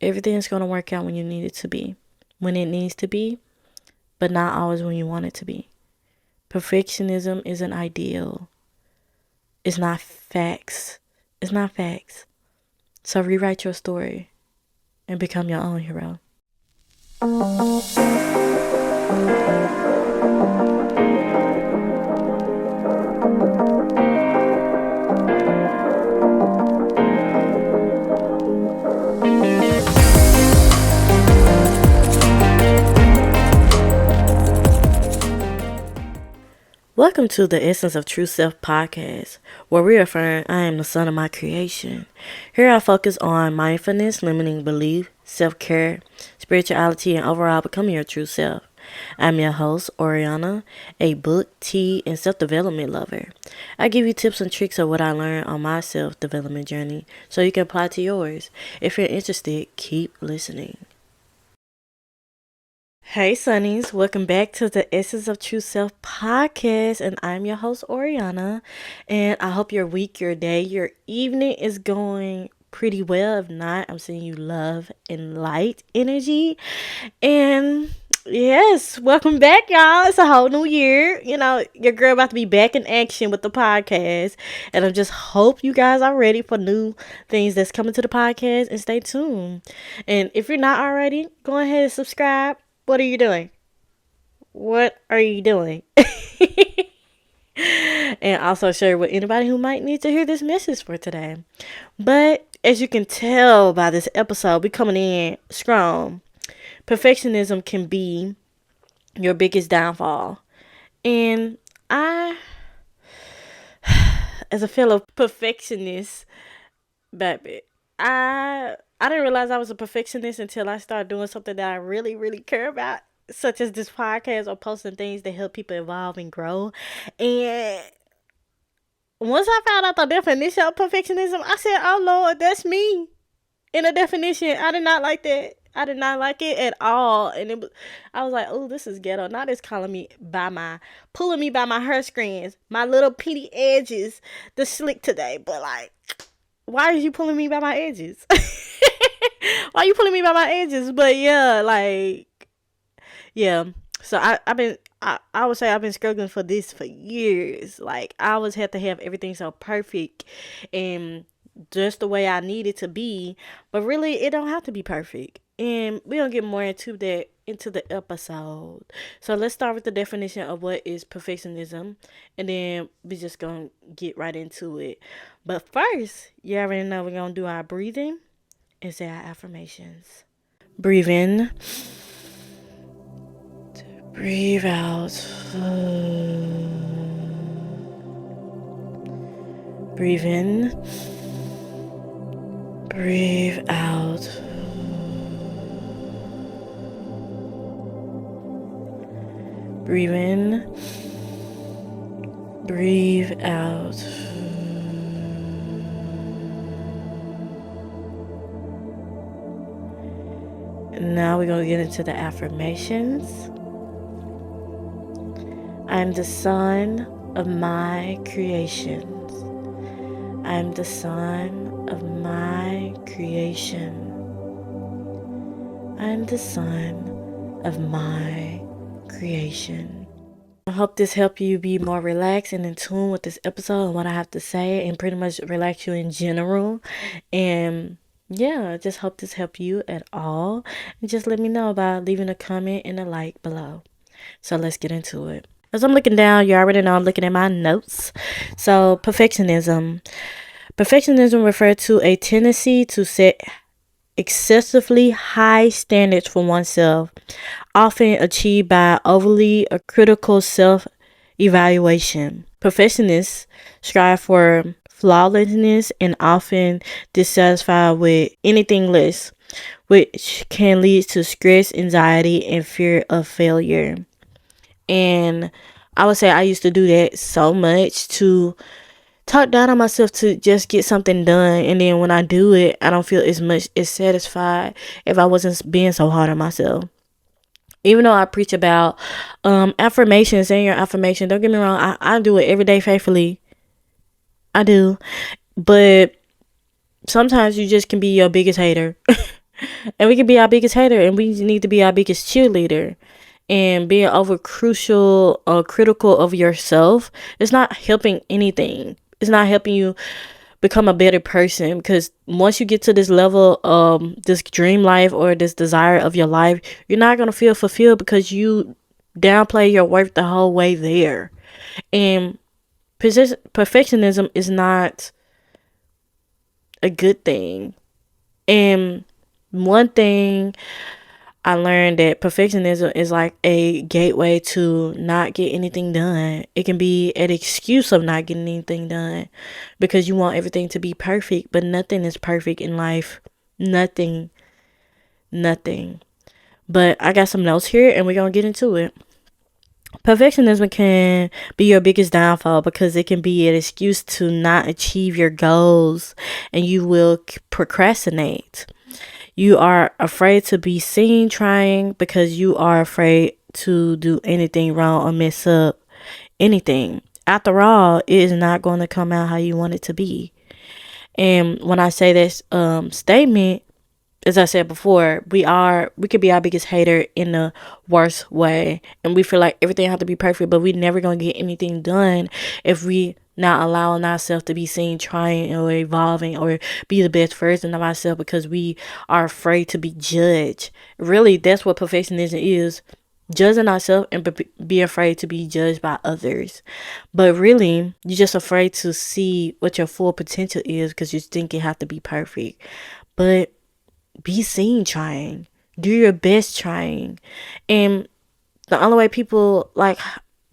everything's going to work out when you need it to be, when it needs to be, but not always when you want it to be. Perfectionism is an ideal. It's not facts. It's not facts. So rewrite your story and become your own hero. Welcome to the Essence of True Self podcast, where we affirm I am the son of my creation. Here I focus on mindfulness, limiting belief, self-care, spirituality, and overall becoming your true self. I'm your host, Oriana, a book, tea, and self-development lover. I give you tips and tricks of what I learned on my self-development journey so you can apply to yours. If you're interested, keep listening. Hey Sunnies, welcome back to the Essence of True Self podcast, and I'm your host Oriana, and I hope your week, your day, your evening is going pretty well. If not, I'm sending you love and light energy, and yes, welcome back y'all. It's a whole new year. You know, your girl about to be back in action with the podcast, and I just hope you guys are ready for new things that's coming to the podcast, and stay tuned. And if you're not already, go ahead and subscribe. What are you doing? What are you doing? And also share with anybody who might need to hear this message for today. But as you can tell by this episode, we coming in strong. Perfectionism can be your biggest downfall. And I, as a fellow perfectionist, baby, I didn't realize I was a perfectionist until I started doing something that I really, really care about, such as this podcast or posting things that help people evolve and grow. And once I found out the definition of perfectionism, I said, oh Lord, that's me. In a definition, I did not like that. I did not like it at all. And I was like, oh, this is ghetto. Not it's pulling me by my hair strands, my little petty edges, the slick today. But like, why are you pulling me by my edges? Why are you pulling me by my edges? But yeah, like, yeah. So I would say I've been struggling for this for years. Like, I always had to have everything so perfect and just the way I need it to be. But really, it don't have to be perfect. And we're going to get more into the episode. So let's start with the definition of what is perfectionism. And then we're just going to get right into it. But first, you already know we're going to do our breathing and say our affirmations. Breathe in. Breathe out. Breathe in. Breathe out. Breathe in. Breathe out. And now we're going to get into the affirmations. I'm the son of my creations. I'm the son of my creation. I'm the son of my creation. I hope this helped you be more relaxed and in tune with this episode and what I have to say, and pretty much relax you in general. And yeah, I just hope this helped you at all. And just let me know by leaving a comment and a like below. So let's get into it. As I'm looking down, you already know I'm looking at my notes. So perfectionism. Perfectionism refers to a tendency to set excessively high standards for oneself, often achieved by overly critical self-evaluation. Perfectionists strive for flawlessness and often dissatisfied with anything less, which can lead to stress, anxiety, and fear of failure. And I would say I used to do that so much, to talk down on myself to just get something done, and then when I do it, I don't feel as satisfied if I wasn't being so hard on myself. Even though I preach about affirmations, saying your affirmation, don't get me wrong, I do it every day faithfully. I do. But sometimes you just can be your biggest hater. And we can be our biggest hater, and we need to be our biggest cheerleader. And being over crucial or critical of yourself is not helping anything. It's not helping you become a better person, because once you get to this level, this dream life or this desire of your life, you're not going to feel fulfilled because you downplay your worth the whole way there. And perfectionism is not a good thing. And one thing I learned, that perfectionism is like a gateway to not get anything done. It can be an excuse of not getting anything done because you want everything to be perfect, but nothing is perfect in life. Nothing. Nothing. But I got some notes here and we're going to get into it. Perfectionism can be your biggest downfall because it can be an excuse to not achieve your goals, and you will procrastinate. You are afraid to be seen trying because you are afraid to do anything wrong or mess up anything. After all, it is not going to come out how you want it to be. And when I say this statement, as I said before, we could be our biggest hater in the worst way, and we feel like everything has to be perfect, but we never gonna get anything done if we not allowing ourselves to be seen trying or evolving or be the best version of ourselves because we are afraid to be judged. Really, that's what perfectionism is: judging ourselves and be afraid to be judged by others. But really, you're just afraid to see what your full potential is because you think it have to be perfect. But be seen trying. Do your best trying. And the only way people like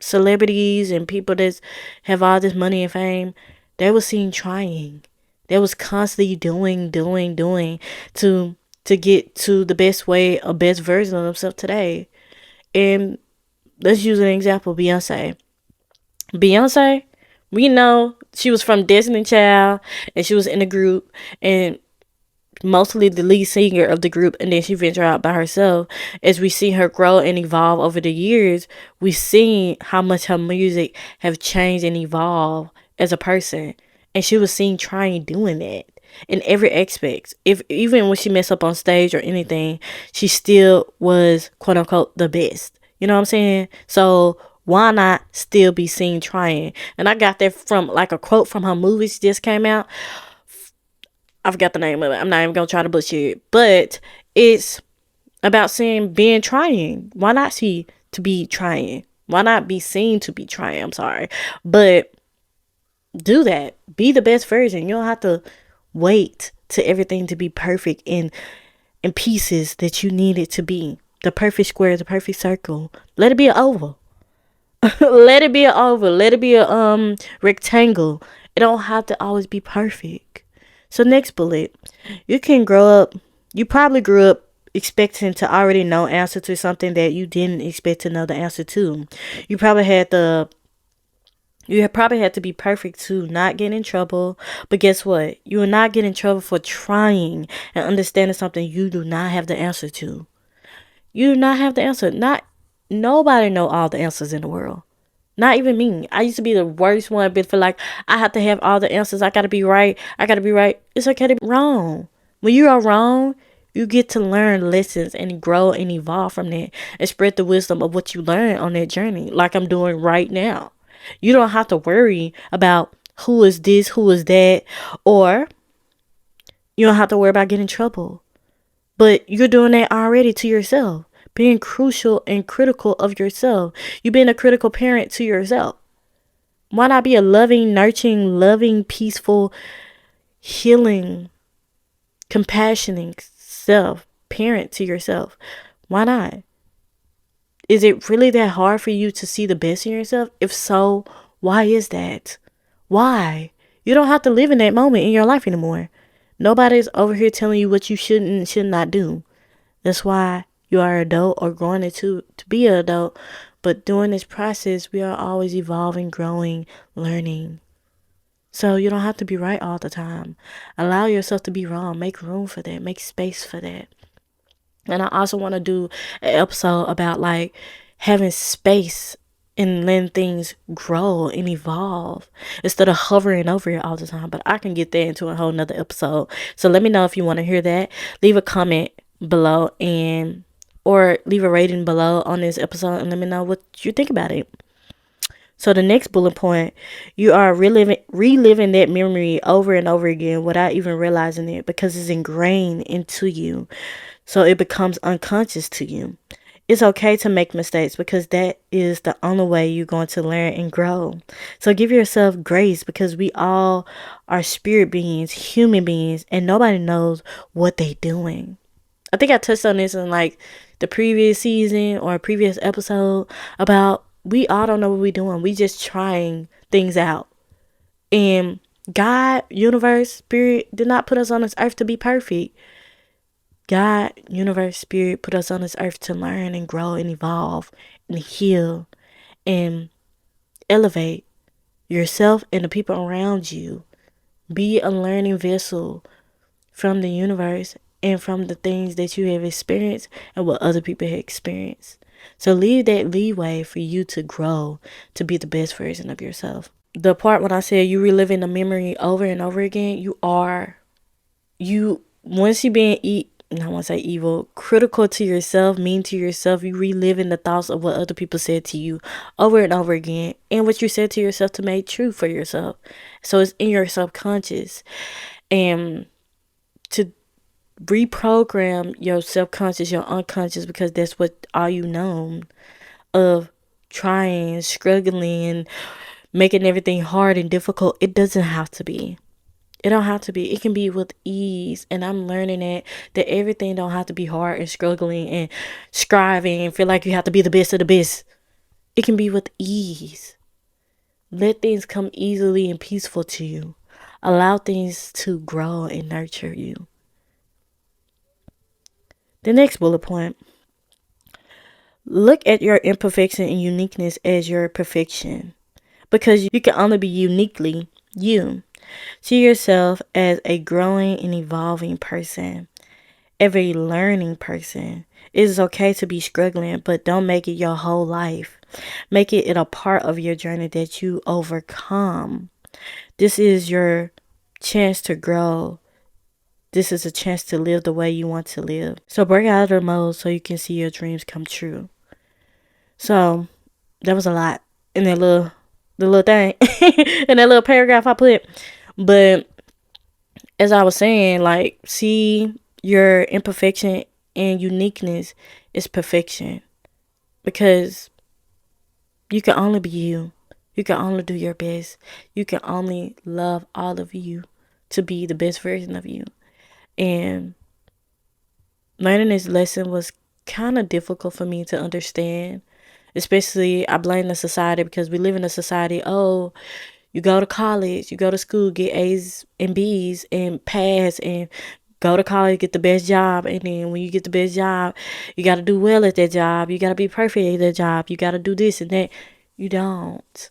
celebrities and people that have all this money and fame, they was seen trying. They was constantly doing to get to the best way, a best version of themselves today. And let's use an example, Beyonce. Beyonce, we know she was from Destiny Child and she was in a group, and mostly the lead singer of the group, and then she ventured out by herself. As we see her grow and evolve over the years, we see how much her music have changed and evolved as a person. And she was seen trying doing that in every aspect. If even when she messed up on stage or anything, she still was quote unquote the best. You know what I'm saying? So why not still be seen trying? And I got that from like a quote from her movies just came out. I forgot the name of it. I'm not even gonna try to butcher it, but it's about saying being trying. Why not see to be trying? Why not be seen to be trying? I'm sorry, but do that. Be the best version. You don't have to wait to everything to be perfect in pieces that you need it to be. The perfect square, the perfect circle. Let it be an oval. Let it be an oval. Let it be a rectangle. It don't have to always be perfect. So next bullet, you can grow up. You probably grew up expecting to already know answer to something that you didn't expect to know the answer to. You probably had the you have probably had to be perfect to not get in trouble. But guess what? You will not get in trouble for trying and understanding something you do not have the answer to. You do not have the answer. Not nobody know all the answers in the world. Not even me. I used to be the worst one, but feel like I have to have all the answers. I gotta be right. I gotta be right. It's okay to be wrong. When you are wrong, you get to learn lessons and grow and evolve from that and spread the wisdom of what you learn on that journey, like I'm doing right now. You don't have to worry about who is this, who is that, or you don't have to worry about getting in trouble. But you're doing that already to yourself, being crucial and critical of yourself. You being a critical parent to yourself. Why not be a loving, nurturing, loving, peaceful, healing, compassionate self, parent to yourself? Why not? Is it really that hard for you to see the best in yourself? If so, why is that? Why? You don't have to live in that moment in your life anymore. Nobody's over here telling you what you should and should not do. That's why you are an adult or growing into to be an adult. But during this process, we are always evolving, growing, learning. So you don't have to be right all the time. Allow yourself to be wrong. Make room for that. Make space for that. And I also want to do an episode about like having space and letting things grow and evolve instead of hovering over it all the time. But I can get that into a whole nother episode. So let me know if you want to hear that. Leave a comment below and or leave a rating below on this episode and let me know what you think about it. So the next bullet point, you are reliving that memory over and over again without even realizing it because it's ingrained into you. So it becomes unconscious to you. It's okay to make mistakes because that is the only way you're going to learn and grow. So give yourself grace because we all are spirit beings, human beings, and nobody knows what they're doing. I think I touched on this in like the previous season or a previous episode about we all don't know what we're doing. We just trying things out. And God, universe, spirit did not put us on this earth to be perfect. God, universe, spirit put us on this earth to learn and grow and evolve and heal and elevate yourself and the people around you. Be a learning vessel from the universe and from the things that you have experienced and what other people have experienced. So leave that leeway for you to grow to be the best version of yourself. The part when I said you reliving the memory over and over again, you once you being I want to say evil, critical to yourself, mean to yourself, you reliving the thoughts of what other people said to you over and over again and what you said to yourself to make true for yourself. So it's in your subconscious. And to reprogram your subconscious, your unconscious, because that's what all you know of trying, struggling, and making everything hard and difficult. It doesn't have to be. It don't have to be. It can be with ease. And I'm learning that everything don't have to be hard and struggling and striving and feel like you have to be the best of the best. It can be with ease. Let things come easily and peaceful to you. Allow things to grow and nurture you. The next bullet point. Look at your imperfection and uniqueness as your perfection. Because you can only be uniquely you. See yourself as a growing and evolving person, every learning person. It is okay to be struggling, but don't make it your whole life. Make it a part of your journey that you overcome. This is your chance to grow. This is a chance to live the way you want to live. So break out of the mode so you can see your dreams come true. So that was a lot in the little thing, in that little paragraph I put. But as I was saying, like, see your imperfection and uniqueness is perfection. Because you can only be you. You can only do your best. You can only love all of you to be the best version of you. And learning this lesson was kind of difficult for me to understand. Especially, I blame the society because we live in a society, oh, you go to college, you go to school, get A's and B's and pass and go to college, get the best job. And then when you get the best job, you got to do well at that job. You got to be perfect at that job. You got to do this and that. You don't.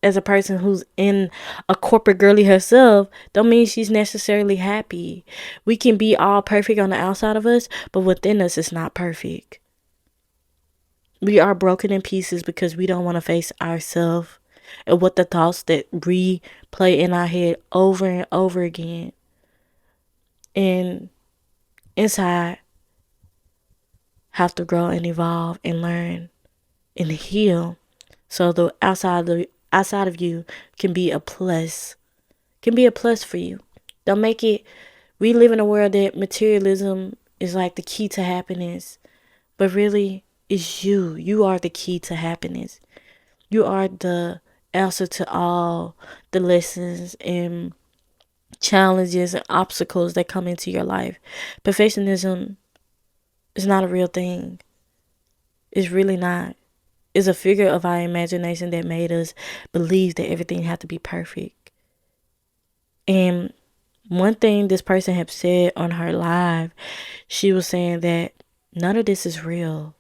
As a person who's in a corporate girly herself, don't mean she's necessarily happy. We can be all perfect on the outside of us, but within us, it's not perfect. We are broken in pieces because we don't want to face ourselves and what the thoughts that replay in our head over and over again. And inside, have to grow and evolve and learn and heal. So the outside of you can be a plus. Can be a plus for you. Don't make it. We live in a world that materialism is like the key to happiness. But really, it's you. You are the key to happiness. You are the answer to all the lessons and challenges and obstacles that come into your life. Perfectionism is not a real thing. It's really not. It's a figure of our imagination that made us believe that everything had to be perfect. And one thing this person had said on her live, she was saying that none of this is real.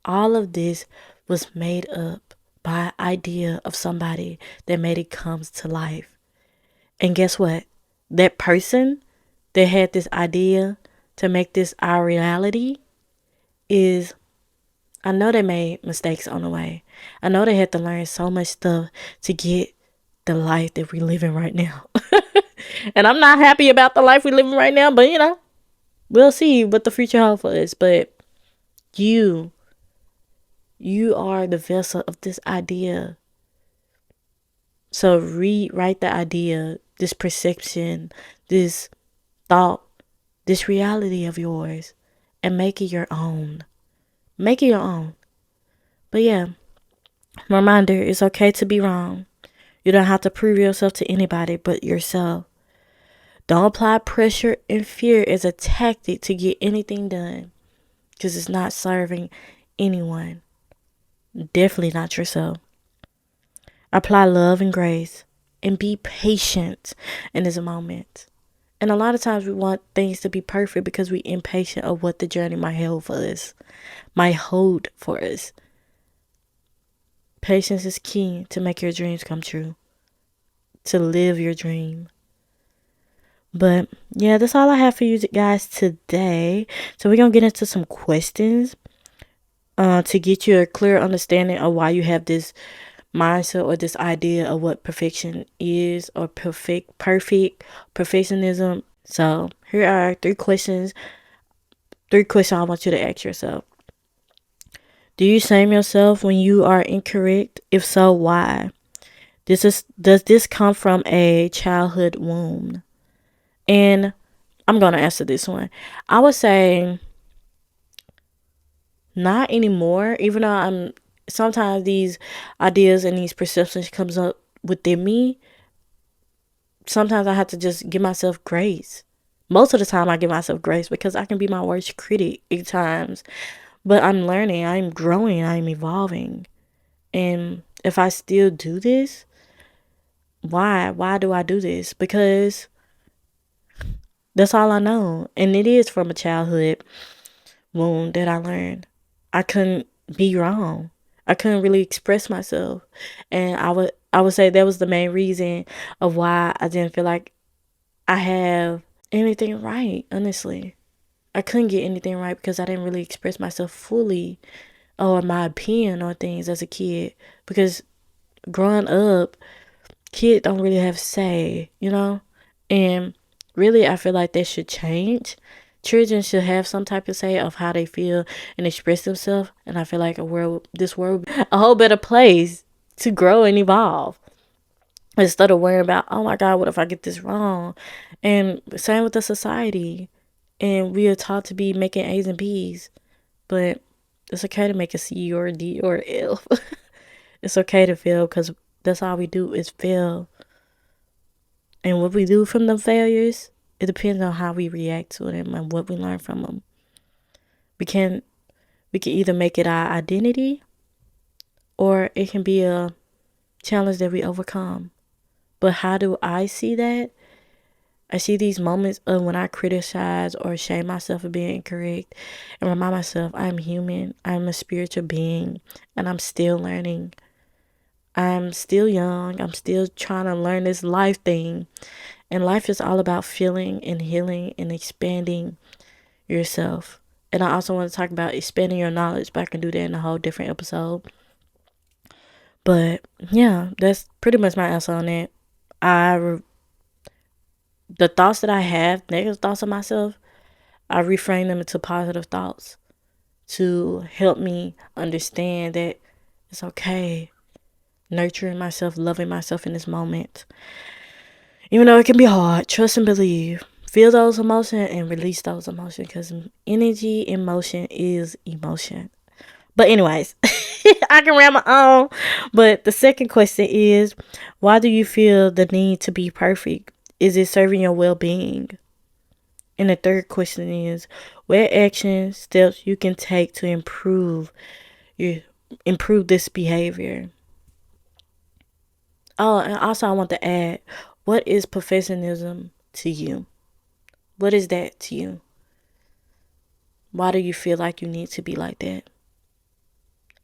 All of this was made up by an idea of somebody that made it come to life. And guess what? That person that had this idea to make this our reality is I know they made mistakes on the way. I know they had to learn so much stuff to get the life that we're living right now. And I'm not happy about the life we're living right now, but we'll see what the future holds for us. But you, you are the vessel of this idea. So rewrite the idea, this perception, this thought, this reality of yours, and make it your own. Make it your own. But yeah, reminder, it's okay to be wrong. You don't have to prove yourself to anybody but yourself. Don't apply pressure and fear as a tactic to get anything done, because it's not serving anyone. Definitely not yourself. Apply love and grace and be patient in this moment. And a lot of times we want things to be perfect because we're impatient of what the journey might hold for us, might hold for us. Patience is key to make your dreams come true, to live your dream. But yeah, that's all I have for you guys today. So we're going to get into some questions to get you a clear understanding of why you have this mindset or this idea of what perfection is, or perfectionism. So here are three questions I want you to ask yourself. Do you shame yourself when you are incorrect? If so, why? Does this come from a childhood wound? And I'm going to answer this one. I would say not anymore, even though sometimes these ideas and these perceptions comes up within me. Sometimes I have to just give myself grace. Most of the time I give myself grace because I can be my worst critic at times. But I'm learning, I'm growing, I'm evolving. And if I still do this, why? Why do I do this? Because that's all I know. And it is from a childhood wound that I learned. I couldn't be wrong. I couldn't really express myself. And I would say that was the main reason of why I didn't feel like I have anything right, honestly. I couldn't get anything right because I didn't really express myself fully, or my opinion on things as a kid. Because growing up, kids don't really have say. And really, I feel like that should change. Children should have some type of say of how they feel and express themselves. And I feel like this world would be a whole better place to grow and evolve, instead of worrying about, oh my God, what if I get this wrong? And same with the society. And we are taught to be making A's and B's, but it's okay to make a C or a D or an L. It's okay to fail, because that's all we do is fail. And what we do from the failures, it depends on how we react to them and what we learn from them. We can either make it our identity, or it can be a challenge that we overcome. But how do I see that? I see these moments of when I criticize or shame myself for being incorrect, and remind myself I'm human, I'm a spiritual being, and I'm still learning. I'm still young. I'm still trying to learn this life thing. And life is all about feeling and healing and expanding yourself. And I also want to talk about expanding your knowledge, but I can do that in a whole different episode. But yeah, that's pretty much my answer on it. The thoughts that I have, negative thoughts of myself, I reframe them into positive thoughts to help me understand that it's okay. Nurturing myself, loving myself in this moment. Even though it can be hard, trust and believe. Feel those emotions and release those emotions, because energy in motion is emotion. But anyways, I can ramble on. But the second question is, why do you feel the need to be perfect? Is it serving your well-being? And the third question is, what action steps you can take to improve this behavior? Oh, and also I want to add, what is perfectionism to you? What is that to you? Why do you feel like you need to be like that?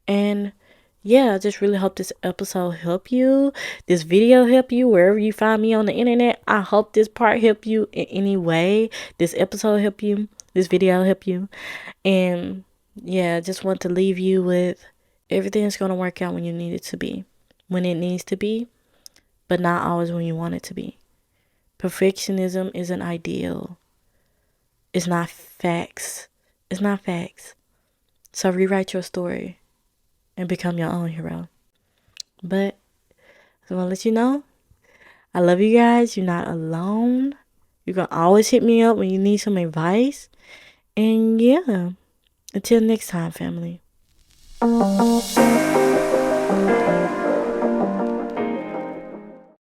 And yeah, I just really hope this episode help you. This video help you wherever you find me on the internet. I hope this part help you in any way. This episode help you. This video help you. And Yeah, just want to leave you with everything's going to work out when you need it to be, when it needs to be, but not always when you want it to be. Perfectionism is an ideal. It's not facts. It's not facts. So rewrite your story and become your own hero. But I want to let you know, I love you guys. You're not alone. You can always hit me up when you need some advice. And yeah, until next time, family.